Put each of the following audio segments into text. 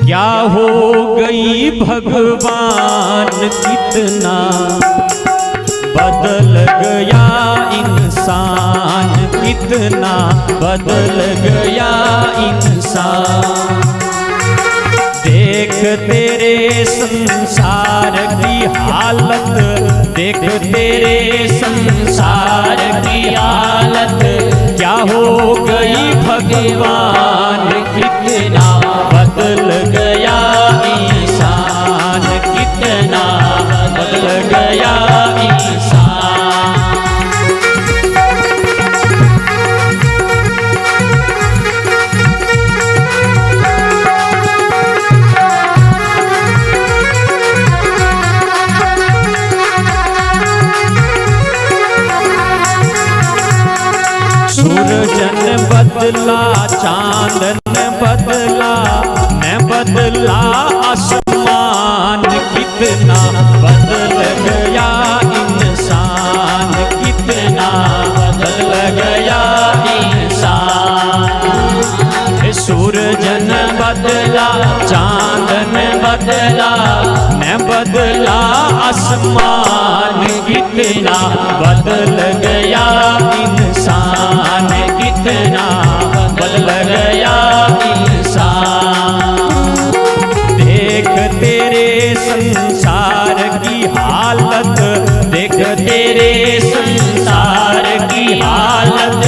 क्या हो गई भगवान, कितना बदल गया इंसान, कितना बदल गया इंसान। देख तेरे संसार की हालत, देख तेरे संसार की हालत, क्या हो गई भगवान, कितना बदल गया इंसान, कितना बदल गया इंसान। सूरजन बदला, चांदन बदला, मैं बदला आसमान, कितना बदल गया इंसान, कितना बदल गया इंसान। सूरजन बदला, चांदन बदला, मैं बदला आसमान, कितना बदल गया इंसान, कितना बदल गया इंसान। देख तेरे संसार की हालत, देख तेरे संसार की हालत,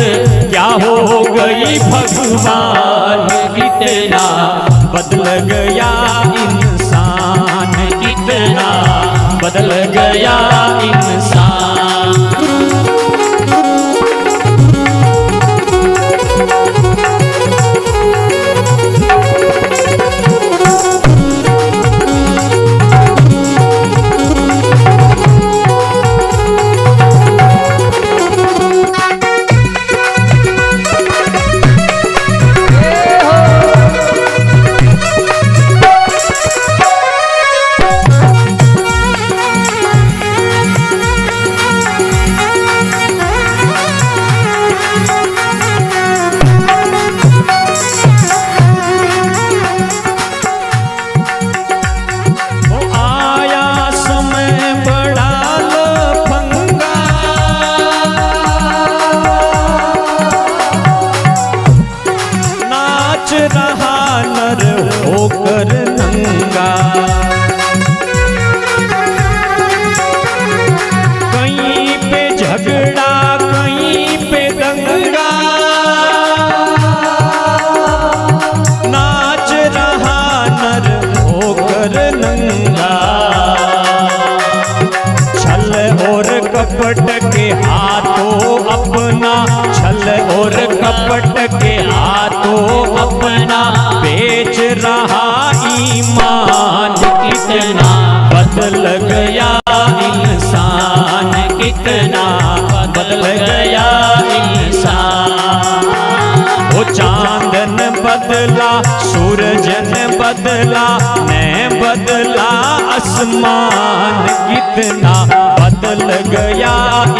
क्या हो गई भगवान, कितना बदल गया इंसान, कितना बदल गया इंसान। रहा नर होकर नंगा, कहीं पे झगड़ा कहीं पे दंगा, नाच रहा नर होकर नंगा। छल और कपट के हाथों अपना, छल और कपट के हाथों अपना बेच रहा ईमान, कितना बदल गया इंसान, कितना बदल गया इंसान। वो चांदन बदला, सूरजन बदला, मैं बदला आसमान, कितना बदल गया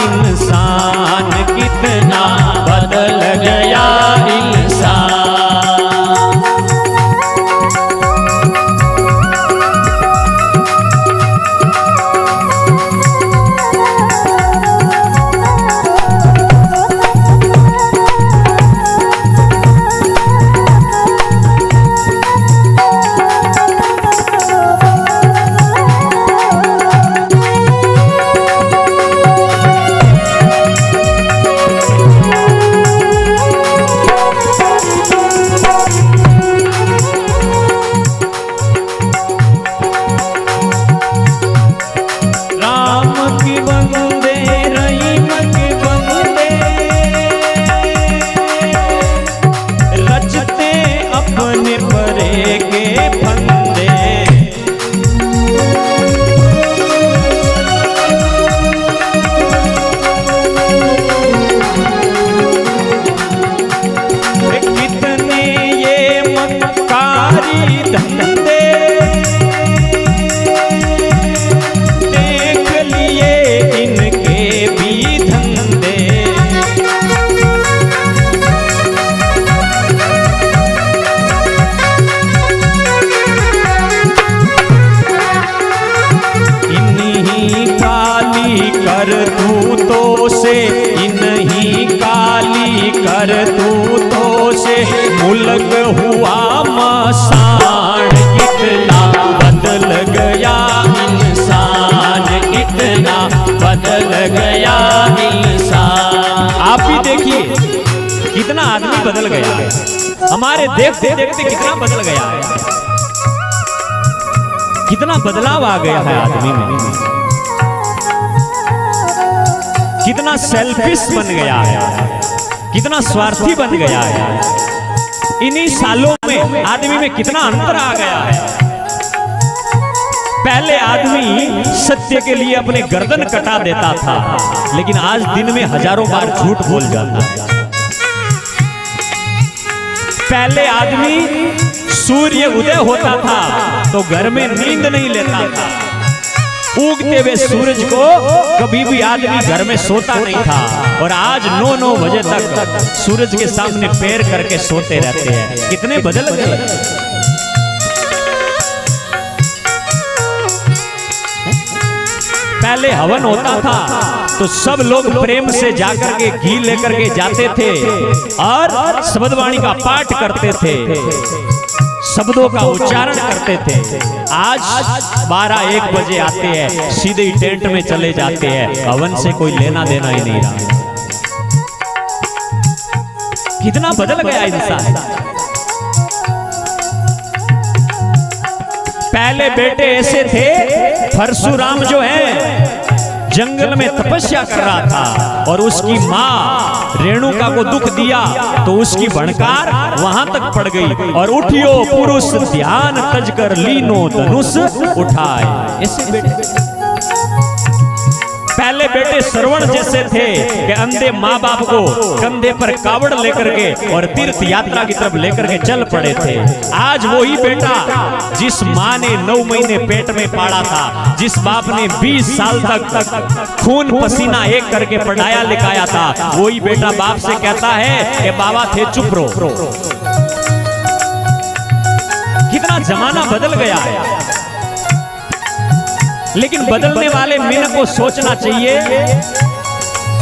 इंसान, कितना बदल गया इंसान। पाषाण, कितना बदल गया इंसान, कितना बदल गया इंसान। आप भी देखिए कितना आदमी बदल गया है, हमारे देखते देखते कितना बदल गया है, कितना बदलाव आ गया है आदमी में, कितना सेल्फिश बन गया है, कितना स्वार्थी बन गया है। इन्हीं सालों में आदमी में कितना अंतर आ गया है। पहले आदमी सत्य के लिए अपने गर्दन कटा देता था, लेकिन आज दिन में हजारों बार झूठ बोल जाता है। पहले आदमी सूर्य उदय होता था तो घर में नींद नहीं लेता था, उगते हुए सूरज को कभी भी आदमी घर में सोता नहीं था, और आज 9-9 बजे तक सूरज के सामने पैर करके सोते रहते हैं। कितने बदल गए। पहले हवन होता था तो सब लोग प्रेम से जाकर के घी लेकर के जाते थे और शब्दवाणी का पाठ करते थे, शब्दों का उच्चारण करते थे। आज 12-1 बजे आते हैं, सीधे ही टेंट में चले जाते हैं, हवन से कोई लेना देना ही नहीं रहा। कितना बदल गया इंसान। पहले बेटे ऐसे थे, परशुराम जो है जंगल में तपस्या कर रहा था और उसकी माँ रेणुका को दुख दिया तो उसकी भणकार वहां तक पड़ गई, और उठियो पुरुष ध्यान तज कर लीनो धनुष उठाए। ऐसे बेटे पहले बेटे श्रवण जैसे थे कि अंधे माँ बाप को कंधे पर कावड़ लेकर के और तीर्थ यात्रा की तरफ लेकर के चल पड़े थे। आज वही बेटा जिस माँ ने 9 महीने पेट में पाला था, जिस बाप ने 20 साल तक खून पसीना एक करके पढ़ाया लिखाया था, वही बेटा बाप से कहता है कि बाबा थे चुप रहो। कितना जमाना बदल गया है, लेकिन बदलने वाले मीन को सोचना चाहिए।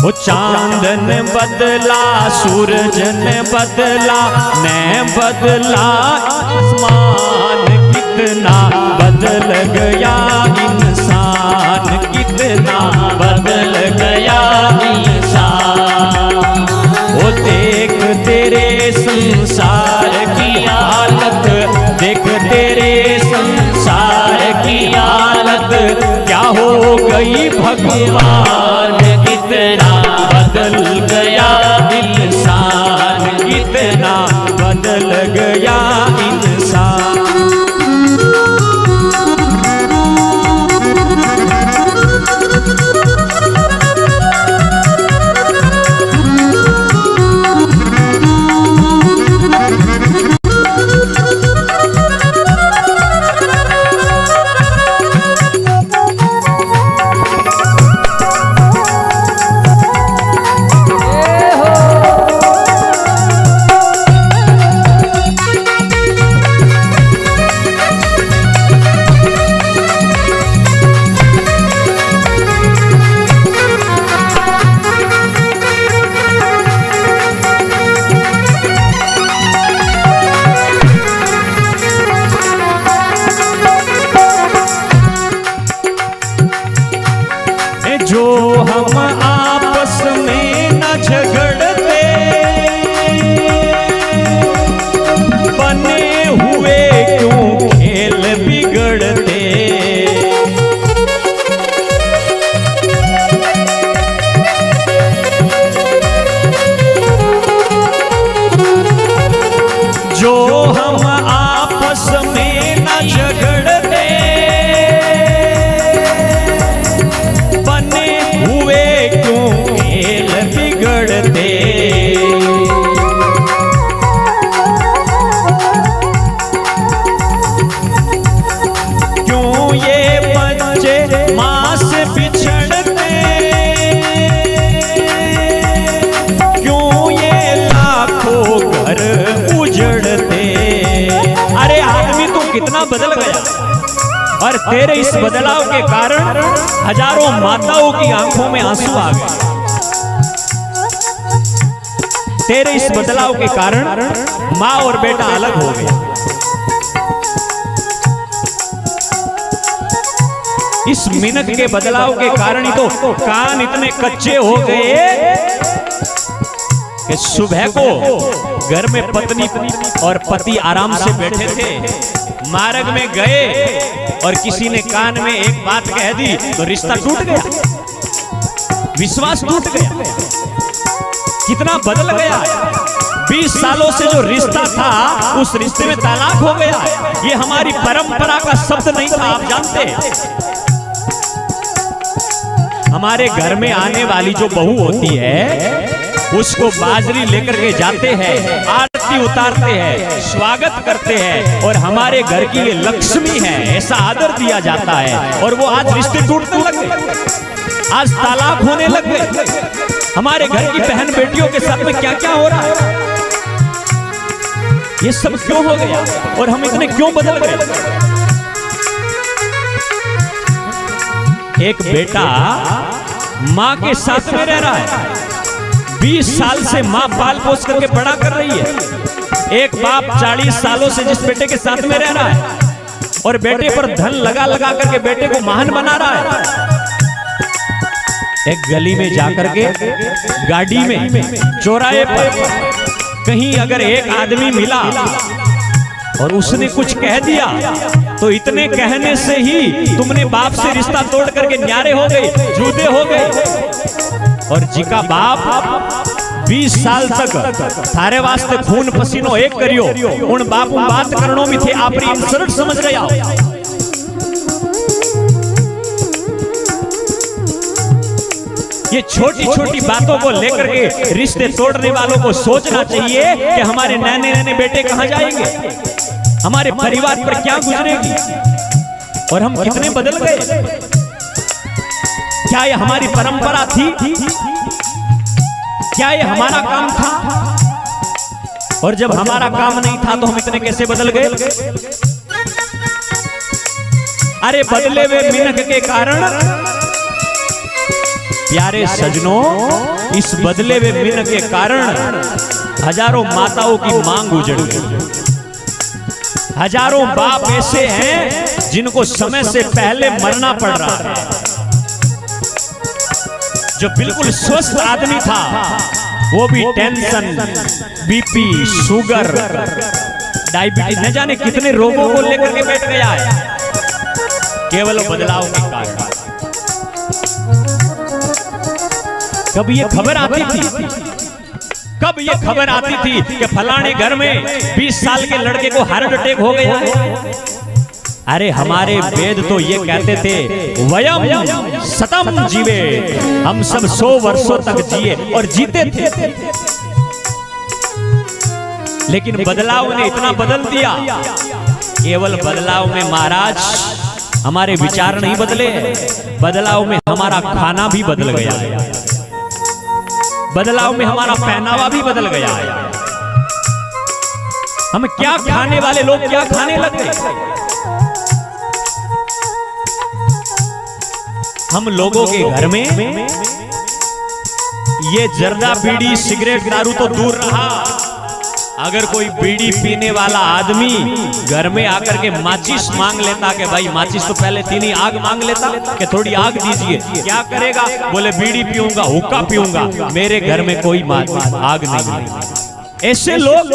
वो चांद ने बदला, सूरज ने बदला, ने बदला आसमान, कितना बदल गया इंसान, कितना बदल गया इंसान। वो देख तेरे संसार की हालत, देख तेरे संसार की हालत क्या हो गई भगवान, कितना बदल गया इंसान, कितना बदल गया इंसान। जो हम आपस में न झगड़ते, बने हुए क्यों खेल बिगड़ते। जो हम आपस में न झगड़ते, बिगड़ते। क्यों ये बच्चे माँ से बिछड़ते, क्यों ये लाखों घर उजड़ते। अरे आदमी तू कितना बदल गया, और तेरे इस बदलाव के कारण हजारों माताओं की आंखों में आंसू आ गए। तेरे इस बदलाव के कारण माँ और बेटा अलग हो गए। इस मिनट के बदलाव के कारण ही तो कान इतने कच्चे हो गए कि सुबह को घर में पत्नी और पति आराम से बैठे थे, मार्ग में गए और किसी ने कान में एक बात कह दी तो रिश्ता टूट गया, विश्वास टूट गया। कितना बदल गया। 20 सालों से जो रिश्ता था उस रिश्ते में तलाक हो गया। ये हमारी परंपरा का शब्द नहीं था, आप जानते हैं। हमारे घर में आने वाली जो बहू होती है उसको बाजरी लेकर के जाते हैं, आरती उतारते हैं, स्वागत करते हैं और हमारे घर की ये लक्ष्मी है ऐसा आदर दिया जाता है। और वो आज रिश्ते टूटने लगे, आज तलाक होने लग गए। हमारे घर की बहन बेटियों के साथ में क्या क्या हो रहा है, ये सब क्यों हो गया और हम इतने क्यों बदल गए। एक बेटा माँ के साथ में रह रहा है, 20 साल से माँ पाल पोस करके बड़ा कर रही है। एक बाप 40 सालों से जिस बेटे के साथ में रह रहा है और बेटे पर धन लगा लगा करके बेटे को महान बना रहा है। एक गली में जाकर के गाड़ी में चौराहे पर कहीं अगर एक आदमी मिला और उसने कुछ कह दिया तो इतने कहने से ही तुमने बाप से रिश्ता तोड़ करके न्यारे हो गए, जुदे हो गए। और जिका बाप 20 साल तक थारे वास्ते खून पसीनो एक करियो, उन बाप बात करणो में थे आप सरल समझ गया। ये छोटी छोटी बातों को लेकर के रिश्ते तोड़ने वालों को सोचना चाहिए कि हमारे नैने नैने बेटे कहां जाएंगे, हमारे परिवार पर क्या गुजरेगी और हम कितने बदल गए। क्या ये हमारी परंपरा थी, क्या ये हमारा काम था? और जब हमारा काम नहीं था तो हम इतने कैसे बदल गए। अरे बदले हुए मिनट के कारण प्यारे सजनों, इस बदले हुए मिनट के कारण हजारों माताओं की मांग उजड़ गई। हजारों बाप ऐसे हैं जिनको समय से पहले मरना पड़ रहा है। जो बिल्कुल स्वस्थ आदमी था वो भी टेंशन, बीपी, शुगर, डायबिटीज, न जाने कितने रोगों को लेकर के बैठ गया है केवल बदलाव के कारण। कब ये खबर आती थी, कब ये खबर आती थी कि फलाने घर में 20 साल के लड़के को हार्ट अटैक हो गया है। अरे हमारे वेद तो ये कहते थे वयम सतम जीवे, हम सब 100 वर्षों तक जिए और जीते थे। लेकिन बदलाव ने इतना बदल दिया। केवल बदलाव में महाराज हमारे विचार नहीं बदले, बदलाव में हमारा खाना भी बदल गया है, बदलाव में हमारा पहनावा भी बदल गया है। हम क्या खाने वाले लोग क्या खाने लग गए। हम लोगों के घर में ये जर्दा, बीड़ी, सिगरेट, दारू तो दूर रहा। अगर कोई बीड़ी पीने वाला आदमी घर में आकर के माचिस मांग लेता कि भाई माचिस, तो पहले तीन आग मांग लेता कि थोड़ी आग दीजिए। क्या करेगा? बोले बीड़ी पीऊंगा, हुक्का पीऊंगा। मेरे घर में कोई आग नहीं। ऐसे लोग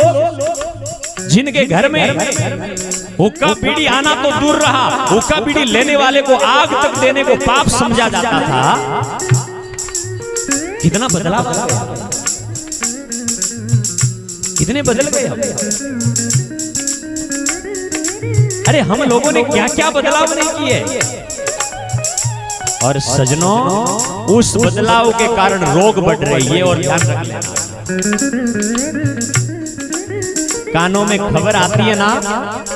जिनके घर में हुक्का बीड़ी आना तो दूर रहा, हुक्का बीड़ी लेने वाले को आग तक देने को पाप समझा जाता था। कितना बदलाव आ गया, कितने बदल गए हम। अरे हम लोगों ने क्या क्या बदलाव नहीं किए। और सजनों, उस बदलाव के कारण रोग बढ़ रही है। और ध्यान रख लेना, कानों में खबर आती है ना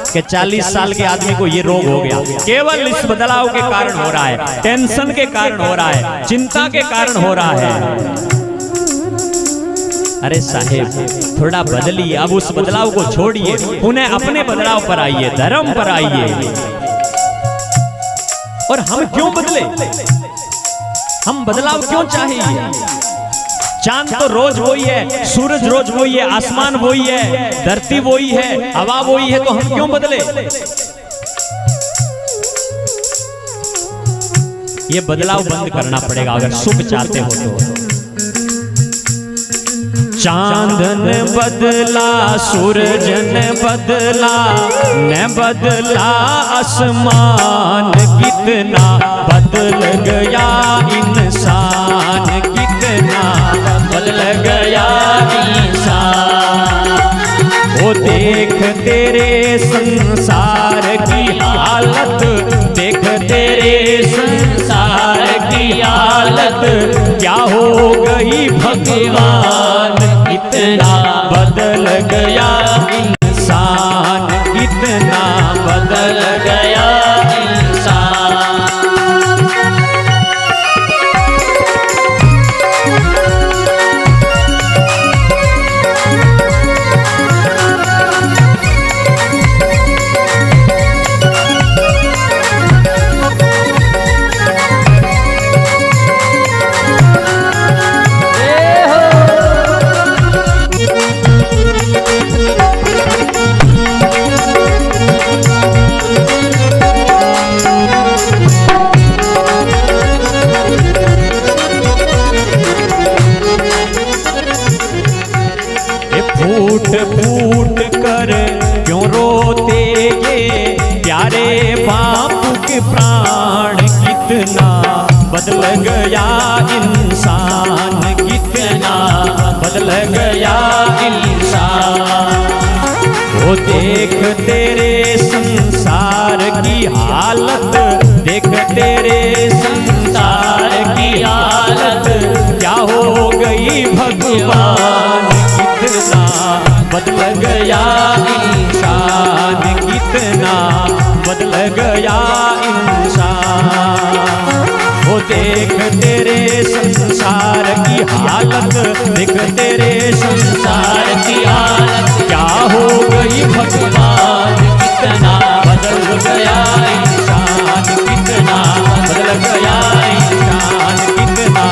कि 40 साल के आदमी को ये रोग हो गया, केवल इस बदलाव के कारण हो रहा है, टेंशन के कारण हो रहा है, चिंता के कारण हो रहा है। अरे साहेब, थोड़ा बदलिए, अब उस बदलाव को छोड़िए, उन्हें अपने बदलाव पर आइए, धर्म पर आइए। और हम क्यों बदले, हम बदलाव क्यों चाहिए। चांद तो रोज वही है, सूरज रोज वही है, आसमान वही है, धरती वही है, हवा वही है, तो हम क्यों बदले। ये बदलाव बंद करना पड़ेगा अगर सुख चाहते हो तो। चांदन बदला सूरजन बदला न बदला आसमान, कितना बदल गया इंसान, कितना बदल गया इंसान। वो देख तेरे संसार की हालत, देख तेरे संसार की हालत, क्या हो गई भगवान, कितना बदल गया इंसान, कितना बदल गया इंसान। फूट फूट कर क्यों रोते ये प्यारे बापू के प्राण, कितना बदल गया इंसान, कितना बदल गया इंसान। वो देख तेरे संसार की हालत, देख तेरे संसार की हालत, क्या हो गई भगवान, कितना बदल गया इंसान, कितना बदल गया इंसान। वो देख तेरे संसार की हालत, देख तेरे संसार की हालत, क्या हो गई भगवान, कितना बदल गया इंसान, कितना बदल गया इंसान, कितना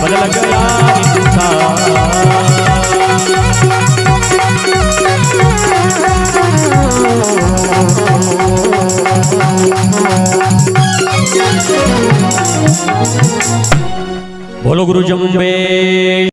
बदल गया इंसान। बोलो गुरु जम्बे।